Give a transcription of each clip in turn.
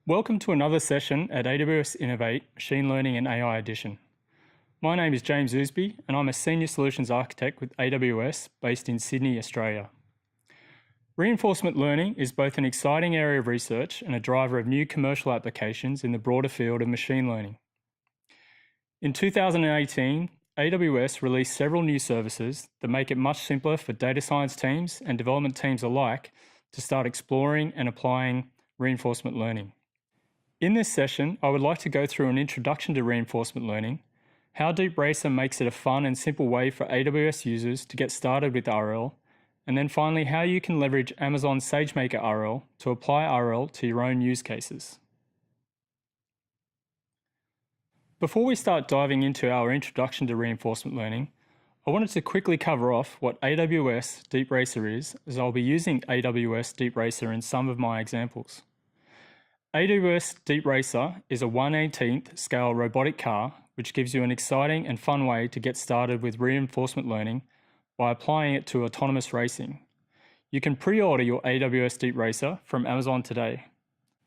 Welcome to another session at AWS Innovate Machine Learning and AI Edition. My name is James Ousby and I'm a Senior Solutions Architect with AWS based in Sydney, Australia. Reinforcement learning is both an exciting area of research and a driver of new commercial applications in the broader field of machine learning. In 2018, AWS released several new services that make it much simpler for data science teams and development teams alike to start exploring and applying reinforcement learning. In this session, I would like to go through an introduction to reinforcement learning, how DeepRacer makes it a fun and simple way for AWS users to get started with RL, and then finally how you can leverage Amazon's SageMaker RL to apply RL to your own use cases. Before we start diving into our introduction to reinforcement learning, I wanted to quickly cover off what AWS DeepRacer is, as I'll be using AWS DeepRacer in some of my examples. AWS DeepRacer is a 1/18th scale robotic car, which gives you an exciting and fun way to get started with reinforcement learning by applying it to autonomous racing. You can pre-order your AWS DeepRacer from Amazon today.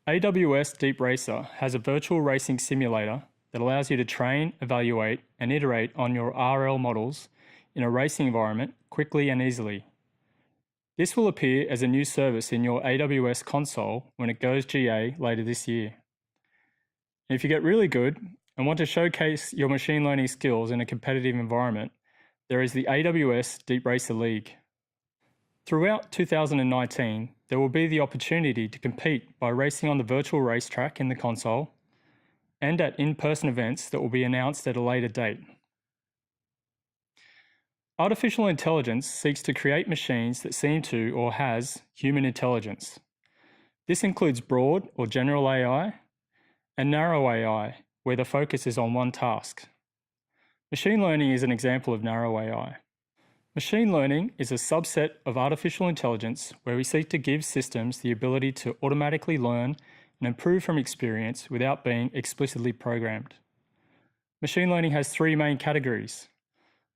AWS DeepRacer has a virtual racing simulator that allows you to train, evaluate, and iterate on your RL models in a racing environment quickly and easily. This will appear as a new service in your AWS console when it goes GA later this year. And if you get really good and want to showcase your machine learning skills in a competitive environment, there is the AWS DeepRacer League. Throughout 2019, there will be the opportunity to compete by racing on the virtual racetrack in the console and at in-person events that will be announced at a later date. Artificial intelligence seeks to create machines that seem to or has human intelligence. This includes broad or general AI and narrow AI, where the focus is on one task. Machine learning is an example of narrow AI. Machine learning is a subset of artificial intelligence where we seek to give systems the ability to automatically learn and improve from experience without being explicitly programmed. Machine learning has three main categories.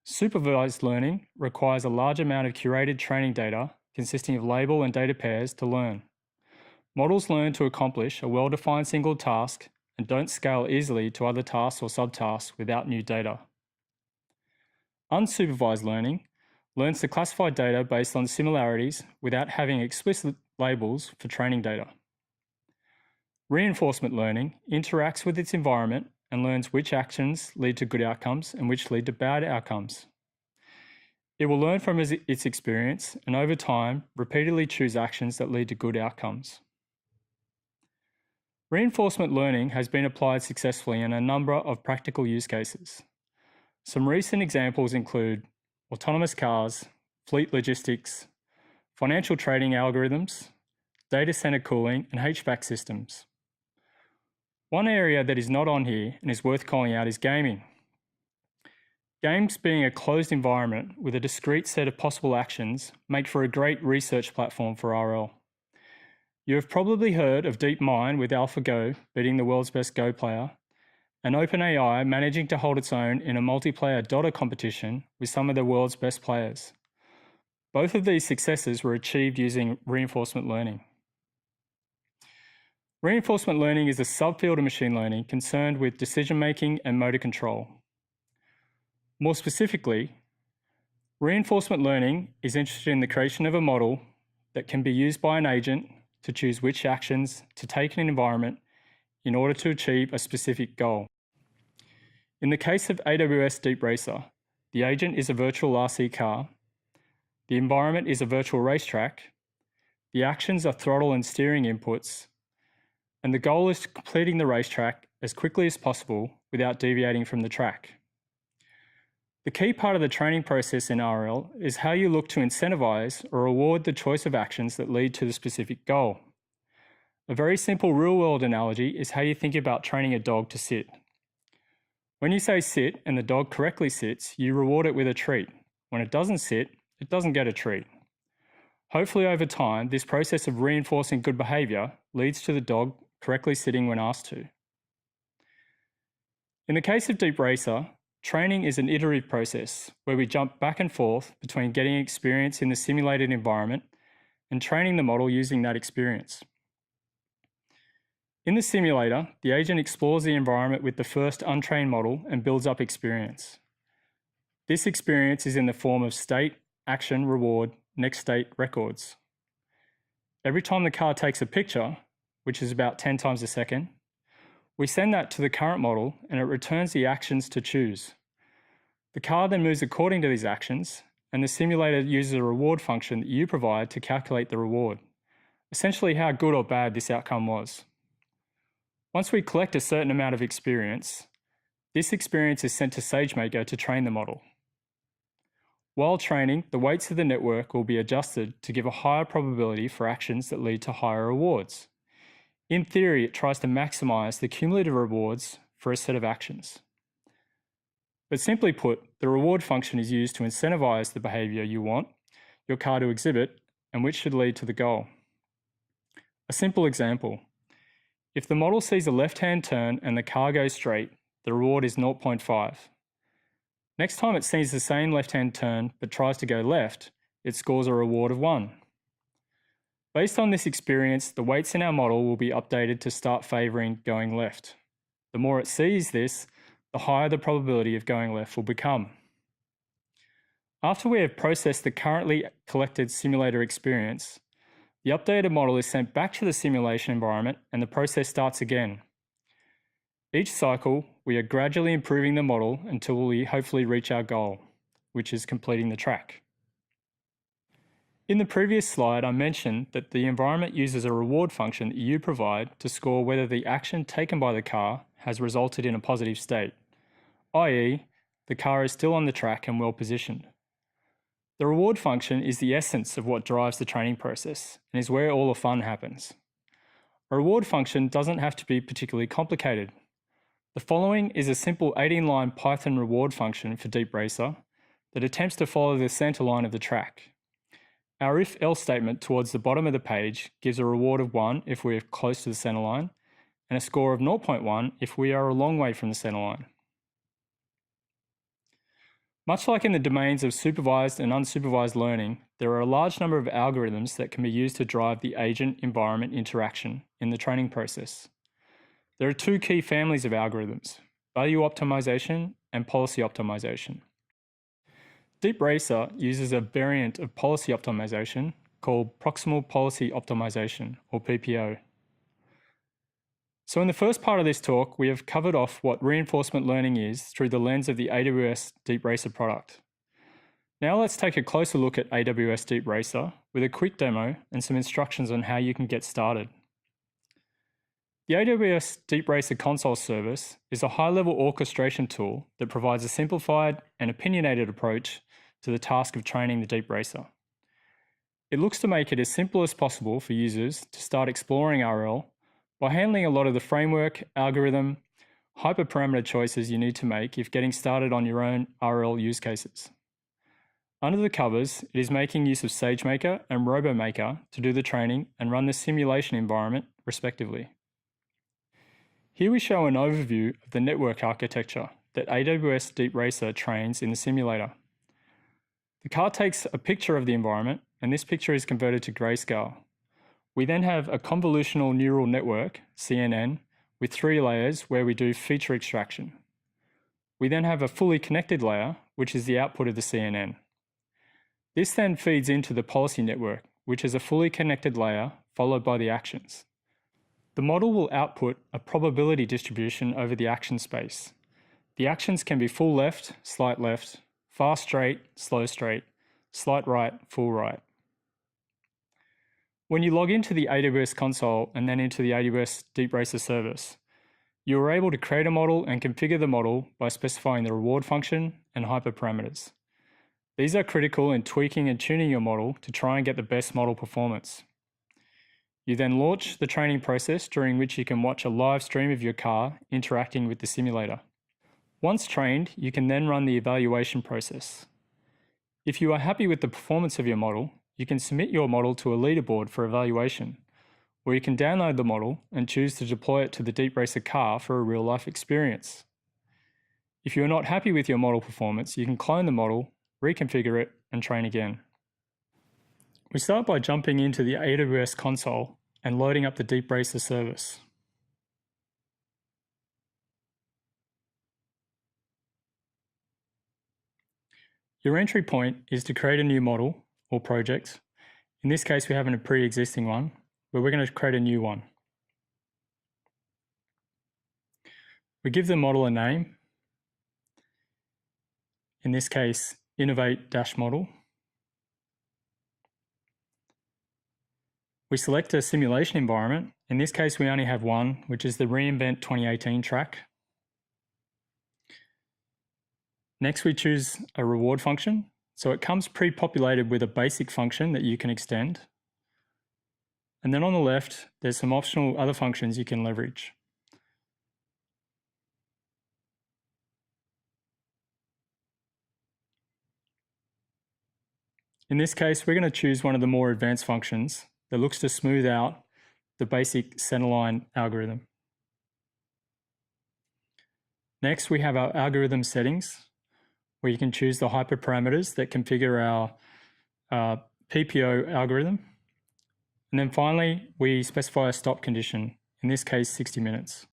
Supervised learning requires a large amount of curated training data consisting of label and data pairs to learn. Models learn to accomplish a well-defined single task and don't scale easily to other tasks or subtasks without new data. Unsupervised learning learns to classify data based on similarities without having explicit labels for training data. Reinforcement learning interacts with its environment and learns which actions lead to good outcomes and which lead to bad outcomes. It will learn from its experience and over time repeatedly choose actions that lead to good outcomes. Reinforcement learning has been applied successfully in a number of practical use cases. Some recent examples include autonomous cars, fleet logistics, financial trading algorithms, data center cooling, and HVAC systems. One area that is not on here and is worth calling out is gaming. Games, being a closed environment with a discrete set of possible actions, make for a great research platform for RL. You have probably heard of DeepMind with AlphaGo beating the world's best Go player, and OpenAI managing to hold its own in a multiplayer Dota competition with some of the world's best players. Both of these successes were achieved using reinforcement learning. Reinforcement learning is a subfield of machine learning concerned with decision-making and motor control. More specifically, reinforcement learning is interested in the creation of a model that can be used by an agent to choose which actions to take in an environment in order to achieve a specific goal. In the case of AWS DeepRacer, the agent is a virtual RC car, the environment is a virtual racetrack, the actions are throttle and steering inputs, and the goal is completing the racetrack as quickly as possible without deviating from the track. The key part of the training process in RL is how you look to incentivize or reward the choice of actions that lead to the specific goal. A very simple real-world analogy is how you think about training a dog to sit. When you say sit and the dog correctly sits, you reward it with a treat. When it doesn't sit, it doesn't get a treat. Hopefully over time, this process of reinforcing good behavior leads to the dog correctly sitting when asked to. In the case of DeepRacer, training is an iterative process where we jump back and forth between getting experience in the simulated environment and training the model using that experience. In the simulator, the agent explores the environment with the first untrained model and builds up experience. This experience is in the form of state, action, reward, next state records. Every time the car takes a picture, which is about 10 times a second, we send that to the current model and it returns the actions to choose. The car then moves according to these actions, and the simulator uses a reward function that you provide to calculate the reward, essentially how good or bad this outcome was. Once we collect a certain amount of experience, this experience is sent to SageMaker to train the model. While training, the weights of the network will be adjusted to give a higher probability for actions that lead to higher rewards. In theory, it tries to maximize the cumulative rewards for a set of actions. But simply put, the reward function is used to incentivize the behavior you want your car to exhibit and which should lead to the goal. A simple example. If the model sees a left-hand turn and the car goes straight, the reward is 0.5. Next time it sees the same left-hand turn but tries to go left, it scores a reward of 1. Based on this experience, the weights in our model will be updated to start favouring going left. The more it sees this, the higher the probability of going left will become. After we have processed the currently collected simulator experience, the updated model is sent back to the simulation environment and the process starts again. Each cycle, we are gradually improving the model until we hopefully reach our goal, which is completing the track. In the previous slide, I mentioned that the environment uses a reward function that you provide to score whether the action taken by the car has resulted in a positive state, i.e., the car is still on the track and well positioned. The reward function is the essence of what drives the training process and is where all the fun happens. A reward function doesn't have to be particularly complicated. The following is a simple 18-line Python reward function for DeepRacer that attempts to follow the center line of the track. Our if-else statement towards the bottom of the page gives a reward of 1 if we are close to the center line, and a score of 0.1 if we are a long way from the center line. Much like in the domains of supervised and unsupervised learning, there are a large number of algorithms that can be used to drive the agent-environment interaction in the training process. There are two key families of algorithms: value optimization and policy optimization. DeepRacer uses a variant of policy optimization called proximal policy optimization, or PPO. So in the first part of this talk, we have covered off what reinforcement learning is through the lens of the AWS DeepRacer product. Now let's take a closer look at AWS DeepRacer with a quick demo and some instructions on how you can get started. The AWS DeepRacer console service is a high-level orchestration tool that provides a simplified and opinionated approach to the task of training the DeepRacer. It looks to make it as simple as possible for users to start exploring RL by handling a lot of the framework, algorithm, hyperparameter choices you need to make if getting started on your own RL use cases. Under the covers, it is making use of SageMaker and RoboMaker to do the training and run the simulation environment, respectively. Here we show an overview of the network architecture that AWS DeepRacer trains in the simulator. The car takes a picture of the environment, and this picture is converted to grayscale. We then have a convolutional neural network, CNN, with 3 layers where we do feature extraction. We then have a fully connected layer, which is the output of the CNN. This then feeds into the policy network, which is a fully connected layer followed by the actions. The model will output a probability distribution over the action space. The actions can be full left, fast straight, slow straight, slight right, full right. When you log into the AWS console and then into the AWS DeepRacer service, you are able to create a model and configure the model by specifying the reward function and hyperparameters. These are critical in tweaking and tuning your model to try and get the best model performance. You then launch the training process, during which you can watch a live stream of your car interacting with the simulator. Once trained, you can then run the evaluation process. If you are happy with the performance of your model, you can submit your model to a leaderboard for evaluation, or you can download the model and choose to deploy it to the DeepRacer car for a real-life experience. If you are not happy with your model performance, you can clone the model, reconfigure it, and train again. We start by jumping into the AWS console and loading up the DeepRacer service. Your entry point is to create a new model or project. In this case, we have a pre-existing one, but we're going to create a new one. We give the model a name. In this case, Innovate-Model. We select a simulation environment. In this case, we only have one, which is the reInvent 2018 track. Next, we choose a reward function. So it comes pre-populated with a basic function that you can extend. And then on the left, there's some optional other functions you can leverage. In this case, we're going to choose one of the more advanced functions that looks to smooth out the basic centerline algorithm. Next, we have our algorithm settings, where you can choose the hyperparameters that configure our PPO algorithm. And then finally, we specify a stop condition, in this case, 60 minutes.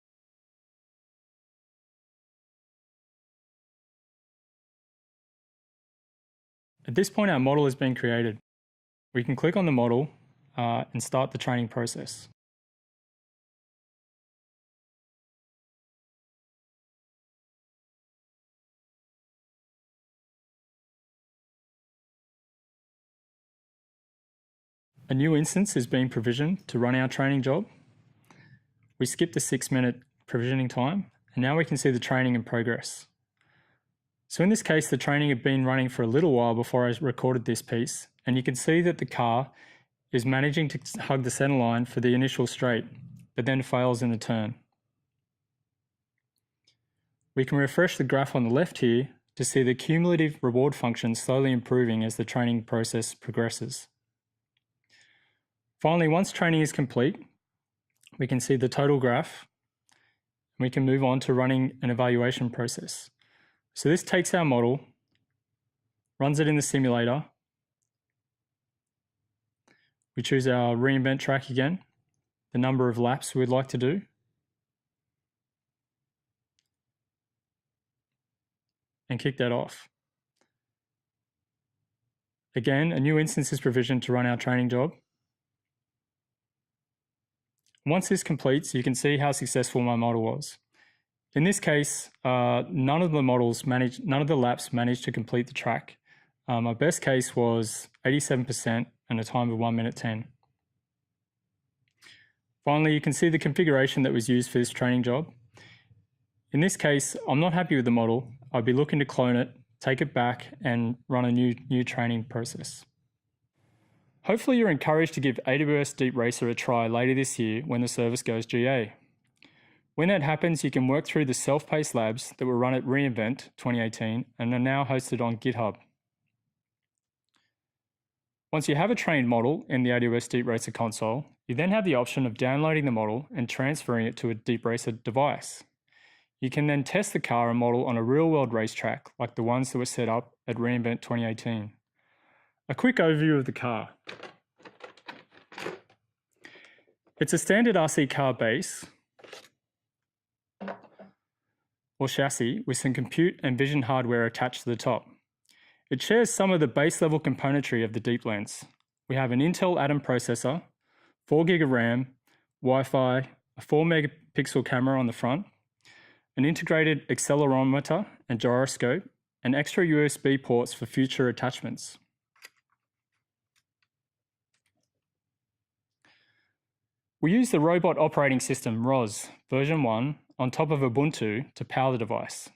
At this point, our model has been created. We can click on the model and start the training process. A new instance is being provisioned to run our training job. We skip the 6-minute provisioning time, and now we can see the training in progress. So in this case, the training had been running for a little while before I recorded this piece, and you can see that the car is managing to hug the center line for the initial straight, but then fails in the turn. We can refresh the graph on the left here to see the cumulative reward function slowly improving as the training process progresses. Finally, once training is complete, we can see the total graph, and we can move on to running an evaluation process. So this takes our model, runs it in the simulator. We choose our reInvent track again, the number of laps we'd like to do, and kick that off. Again, a new instance is provisioned to run our training job. Once this completes, you can see how successful my model was. In this case, none of the laps managed to complete the track. My best case was 87% and a time of 1 minute 10. Finally, you can see the configuration that was used for this training job. In this case, I'm not happy with the model. I'd be looking to clone it, take it back, and run a new training process. Hopefully you're encouraged to give AWS DeepRacer a try later this year when the service goes GA. When that happens, you can work through the self-paced labs that were run at reInvent 2018 and are now hosted on GitHub. Once you have a trained model in the AWS DeepRacer console, you then have the option of downloading the model and transferring it to a DeepRacer device. You can then test the car and model on a real-world racetrack like the ones that were set up at reInvent 2018. A quick overview of the car. It's a standard RC car base or chassis with some compute and vision hardware attached to the top. It shares some of the base level componentry of the Deep Lens. We have an Intel Atom processor, 4 GB of RAM, Wi-Fi, a 4 megapixel camera on the front, an integrated accelerometer and gyroscope, and extra USB ports for future attachments. We use the Robot Operating System ROS version 1 on top of Ubuntu to power the device.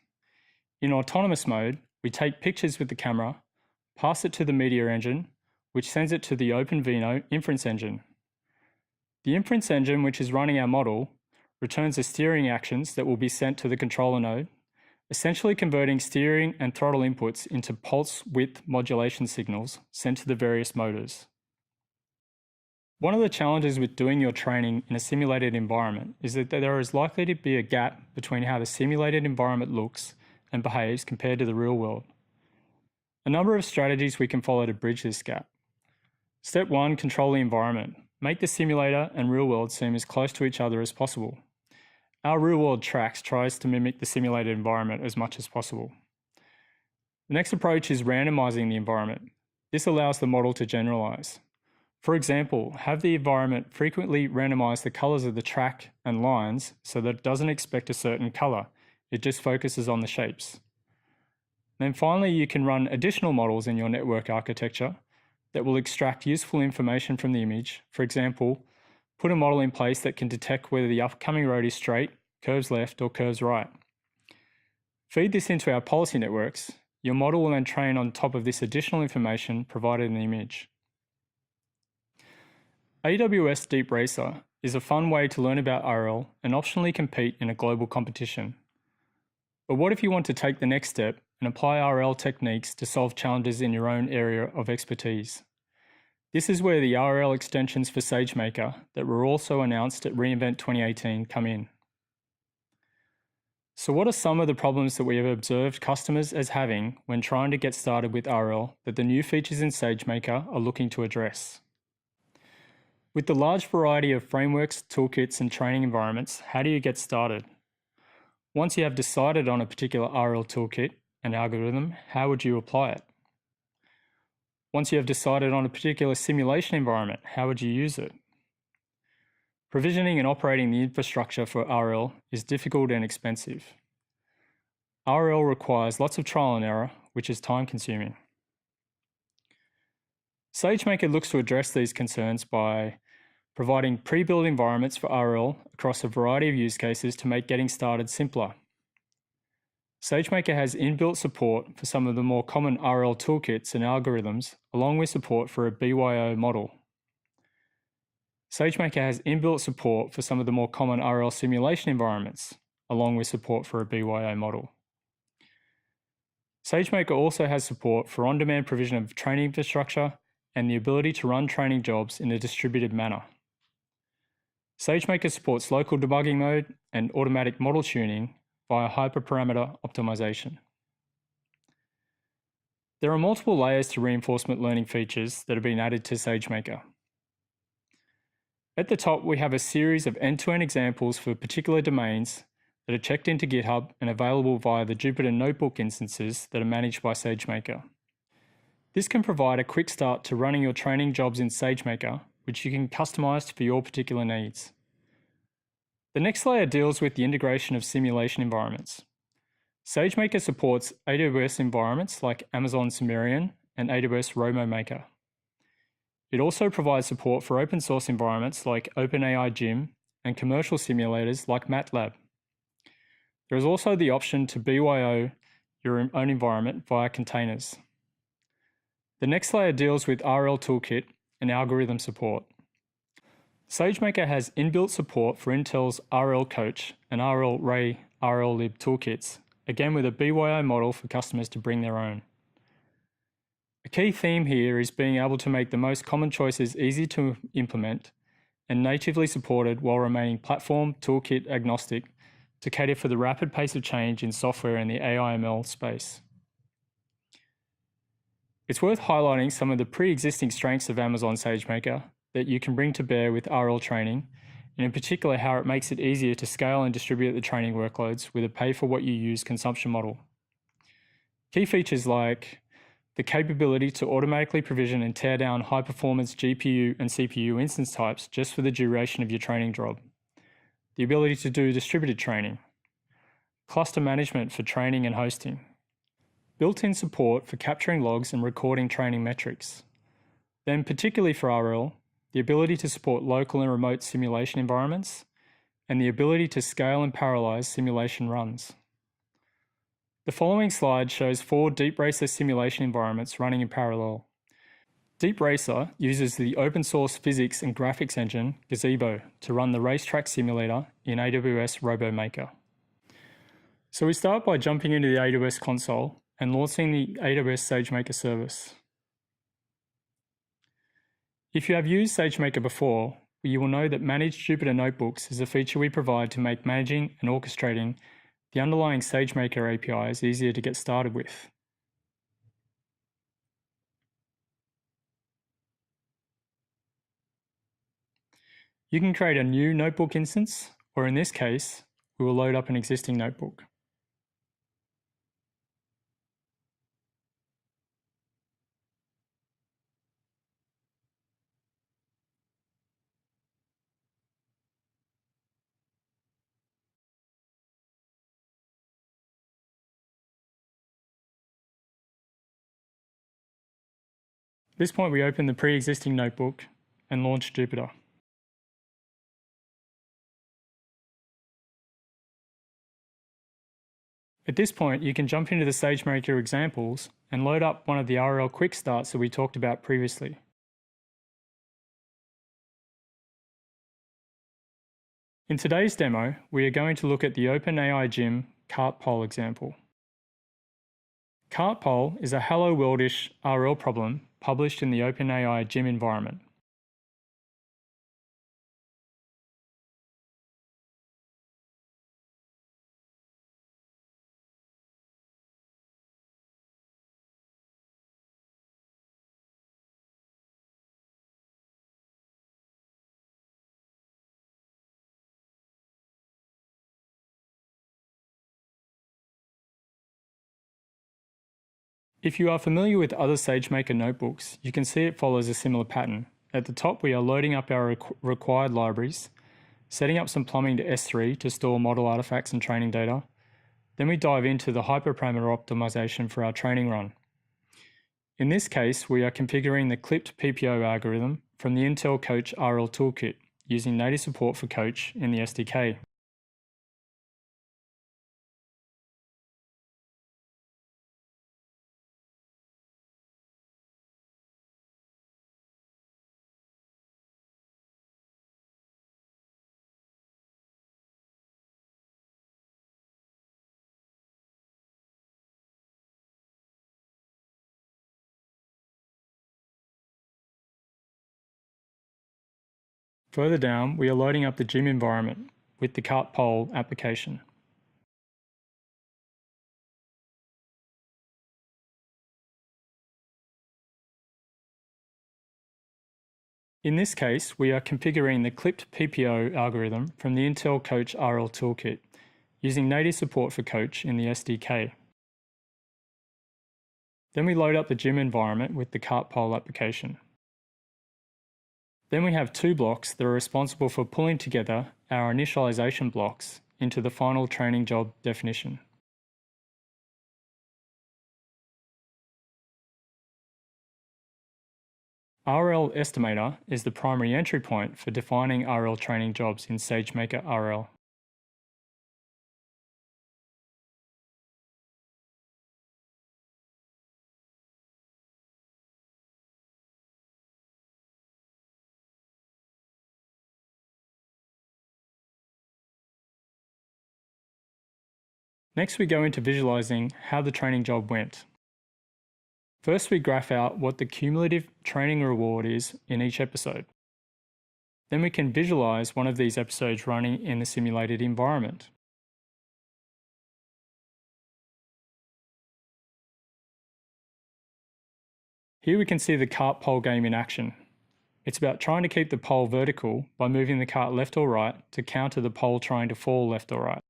In autonomous mode, we take pictures with the camera, pass it to the media engine, which sends it to the OpenVINO inference engine. The inference engine, which is running our model, returns the steering actions that will be sent to the controller node, essentially converting steering and throttle inputs into pulse width modulation signals sent to the various motors. One of the challenges with doing your training in a simulated environment is that there is likely to be a gap between how the simulated environment looks and behaves compared to the real world. A number of strategies we can follow to bridge this gap. Step 1, control the environment. Make the simulator and real world seem as close to each other as possible. Our real world tracks tries to mimic the simulated environment as much as possible. The next approach is randomizing the environment. This allows the model to generalize. For example, have the environment frequently randomize the colors of the track and lines so that it doesn't expect a certain color, it just focuses on the shapes. Then finally, you can run additional models in your network architecture that will extract useful information from the image. For example, put a model in place that can detect whether the upcoming road is straight, curves left, or curves right. Feed this into our policy networks. Your model will then train on top of this additional information provided in the image. AWS DeepRacer is a fun way to learn about RL and optionally compete in a global competition. But what if you want to take the next step and apply RL techniques to solve challenges in your own area of expertise? This is where the RL extensions for SageMaker that were also announced at reInvent 2018 come in. So what are some of the problems that we have observed customers as having when trying to get started with RL that the new features in SageMaker are looking to address? With the large variety of frameworks, toolkits, and training environments, how do you get started? Once you have decided on a particular RL toolkit and algorithm, how would you apply it? Once you have decided on a particular simulation environment, how would you use it? Provisioning and operating the infrastructure for RL is difficult and expensive. RL requires lots of trial and error, which is time-consuming. SageMaker looks to address these concerns by providing pre-built environments for RL across a variety of use cases to make getting started simpler. SageMaker has inbuilt support for some of the more common RL toolkits and algorithms, along with support for a BYO model. SageMaker has inbuilt support for some of the more common RL simulation environments, along with support for a BYO model. SageMaker also has support for on-demand provision of training infrastructure and the ability to run training jobs in a distributed manner. SageMaker supports local debugging mode and automatic model tuning via hyperparameter optimization. There are multiple layers to reinforcement learning features that have been added to SageMaker. At the top, we have a series of end-to-end examples for particular domains that are checked into GitHub and available via the Jupyter Notebook instances that are managed by SageMaker. This can provide a quick start to running your training jobs in SageMaker, which you can customize for your particular needs. The next layer deals with the integration of simulation environments. SageMaker supports AWS environments like Amazon Sumerian and AWS RoboMaker. It also provides support for open source environments like OpenAI Gym and commercial simulators like MATLAB. There is also the option to BYO your own environment via containers. The next layer deals with RL Toolkit and algorithm support. SageMaker has inbuilt support for Intel's RL Coach and RL Ray RLlib toolkits, again with a BYO model for customers to bring their own. A key theme here is being able to make the most common choices easy to implement and natively supported while remaining platform toolkit agnostic to cater for the rapid pace of change in software in the AI/ML space. It's worth highlighting some of the pre-existing strengths of Amazon SageMaker that you can bring to bear with RL training, and in particular how it makes it easier to scale and distribute the training workloads with a pay-for-what-you-use consumption model. Key features like the capability to automatically provision and tear down high-performance GPU and CPU instance types just for the duration of your training job, the ability to do distributed training, cluster management for training and hosting, built-in support for capturing logs and recording training metrics, then particularly for RL, the ability to support local and remote simulation environments, and the ability to scale and parallelize simulation runs. The following slide shows 4 DeepRacer simulation environments running in parallel. DeepRacer uses the open source physics and graphics engine Gazebo to run the racetrack simulator in AWS RoboMaker. So we start by jumping into the AWS console and launching the AWS SageMaker service. If you have used SageMaker before, you will know that Managed Jupyter Notebooks is a feature we provide to make managing and orchestrating the underlying SageMaker APIs easier to get started with. You can create a new notebook instance, or in this case, we will load up an existing notebook. this point, we open the pre-existing notebook and launch Jupyter. At this point, you can jump into the SageMaker examples and load up one of the RL quick starts that we talked about previously. In today's demo, we are going to look at the OpenAI Gym cart poll example. Cart poll is a Hello World-ish RL problem published in the OpenAI Gym environment. If you are familiar with other SageMaker notebooks, you can see it follows a similar pattern. At the top, we are loading up our required libraries, setting up some plumbing to S3 to store model artifacts and training data. Then we dive into the hyperparameter optimization for our training run. In this case, we are configuring the clipped PPO algorithm from the Intel Coach RL toolkit using native support for Coach in the SDK. Further down, we are loading up the gym environment with the cart poll application. In this case, we are configuring the clipped PPO algorithm from the Intel Coach RL toolkit using native support for Coach in the SDK. Then we load up the gym environment with the cart poll application. Then we have two blocks that are responsible for pulling together our initialization blocks into the final training job definition. RL Estimator is the primary entry point for defining RL training jobs in SageMaker RL. Next, we go into visualizing how the training job went. First, we graph out what the cumulative training reward is in each episode. Then we can visualize one of these episodes running in the simulated environment. Here we can see the cart poll game in action. It's about trying to keep the poll vertical by moving the cart left or right to counter the poll trying to fall left or right.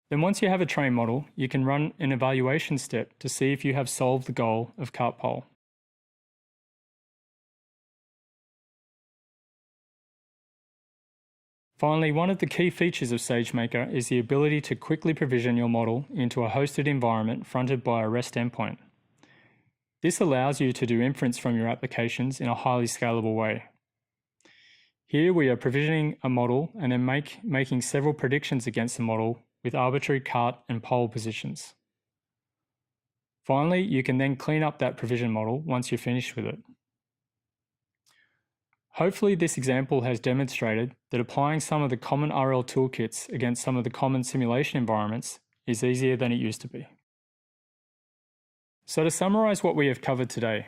Then once you have a trained model, you can run an evaluation step to see if you have solved the goal of cart poll. Finally, one of the key features of SageMaker is the ability to quickly provision your model into a hosted environment fronted by a REST endpoint. This allows you to do inference from your applications in a highly scalable way. Here we are provisioning a model and then making several predictions against the model with arbitrary cart and poll positions. Finally, you can then clean up that provision model once you're finished with it. Hopefully this example has demonstrated that applying some of the common RL toolkits against some of the common simulation environments is easier than it used to be. So to summarize what we have covered today,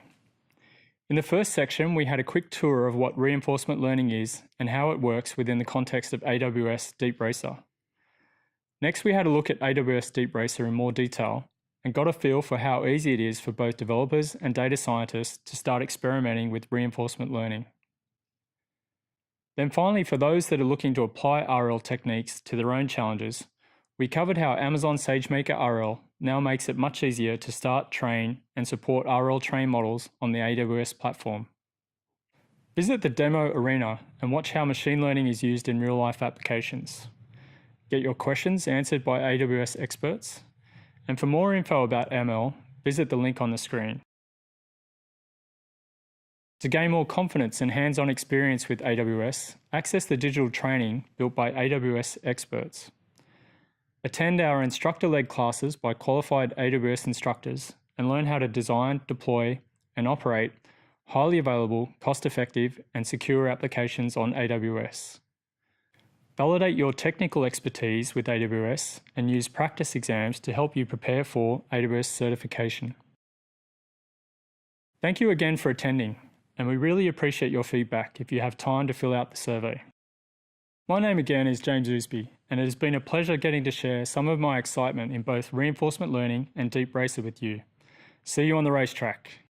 in the first section, we had a quick tour of what reinforcement learning is and how it works within the context of AWS DeepRacer. Next, we had a look at AWS DeepRacer in more detail and got a feel for how easy it is for both developers and data scientists to start experimenting with reinforcement learning. Then finally, for those that are looking to apply RL techniques to their own challenges, We covered how Amazon SageMaker RL now makes it much easier to start, train, and support RL train models on the AWS platform. Visit the demo arena and watch how machine learning is used in real-life applications. Get your questions answered by AWS experts. And for more info about ML, visit the link on the screen. To gain more confidence and hands-on experience with AWS, access the digital training built by AWS experts. Attend our instructor-led classes by qualified AWS instructors and learn how to design, deploy, and operate highly available, cost-effective, and secure applications on AWS. Validate your technical expertise with AWS and use practice exams to help you prepare for AWS certification. Thank you again for attending, and we really appreciate your feedback if you have time to fill out the survey. My name again is James Ousby, and it has been a pleasure getting to share some of my excitement in both reinforcement learning and DeepRacer with you. See you on the racetrack.